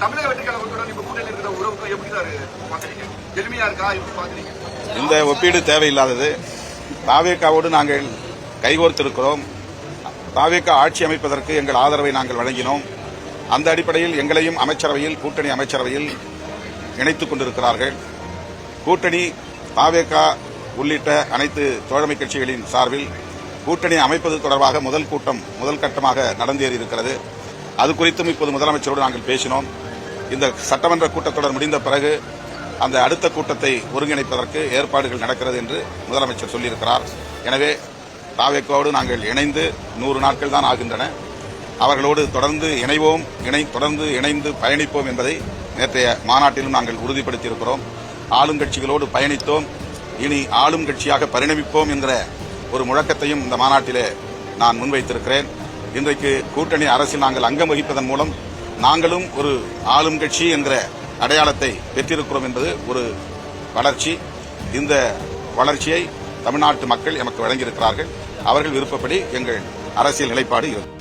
தமிழக வெற்றி கழகத்துடன் இப்ப கூட்டணி இருக்கிற உறவுக்கு எப்படி சார் பாக்குறீங்க? எளிமையா இருக்கா? எப்படி பாக்குறீங்க? இந்த ஒப்பீடு தேவையில்லாதது. தாவேகாவோடு நாங்கள் கைகோர்த்திருக்கிறோம். தாவேகா ஆட்சி அமைப்பதற்கு எங்கள் ஆதரவை நாங்கள் வழங்கினோம். அந்த அடிப்படையில் எங்களையும் அமைச்சரவையில், கூட்டணி அமைச்சரவையில் இணைத்துக் கொண்டிருக்கிறார்கள். கூட்டணி தாவேகா உள்ளிட்ட அனைத்து தோழமை கட்சிகளின் சார்பில் கூட்டணி அமைப்பது தொடர்பாக முதல் கட்டமாக நடந்தேறியிருக்கிறது. அது குறித்தும் இப்போது முதலமைச்சரோடு நாங்கள் பேசினோம். இந்த சட்டமன்ற கூட்டத்தொடர் முடிந்த பிறகு அந்த அடுத்த கூட்டத்தை ஒருங்கிணைப்பதற்கு ஏற்பாடுகள் நடக்கிறது என்று முதலமைச்சர் சொல்லியிருக்கிறார். எனவே தாவேகாவோடு நாங்கள் இணைந்து 100 நாட்கள் தான் ஆகின்றன. அவர்களோடு தொடர்ந்து இணைந்து பயணிப்போம் என்பதை நேற்றைய மாநாட்டிலும் நாங்கள் உறுதிப்படுத்தியிருக்கிறோம். ஆளுங்கட்சிகளோடு பயணித்தோம், இனி ஆளும் கட்சியாக பரிணமிப்போம் என்கிற ஒரு முழக்கத்தையும் இந்த மாநாட்டிலே நான் முன்வைத்திருக்கிறேன். இன்றைக்கு கூட்டணி அரசில் நாங்கள் அங்கம் வகிப்பதன் மூலம் நாங்களும் ஒரு ஆளும் கட்சி என்கிற அடையாளத்தை பெற்றிருக்கிறோம் என்பது ஒரு வளர்ச்சி. இந்த வளர்ச்சியை தமிழ்நாட்டு மக்கள் எமக்கு வழங்கியிருக்கிறார்கள். அவர்கள் விருப்பப்படி எங்கள் அரசியல் நிலைப்பாடு இருக்கும்.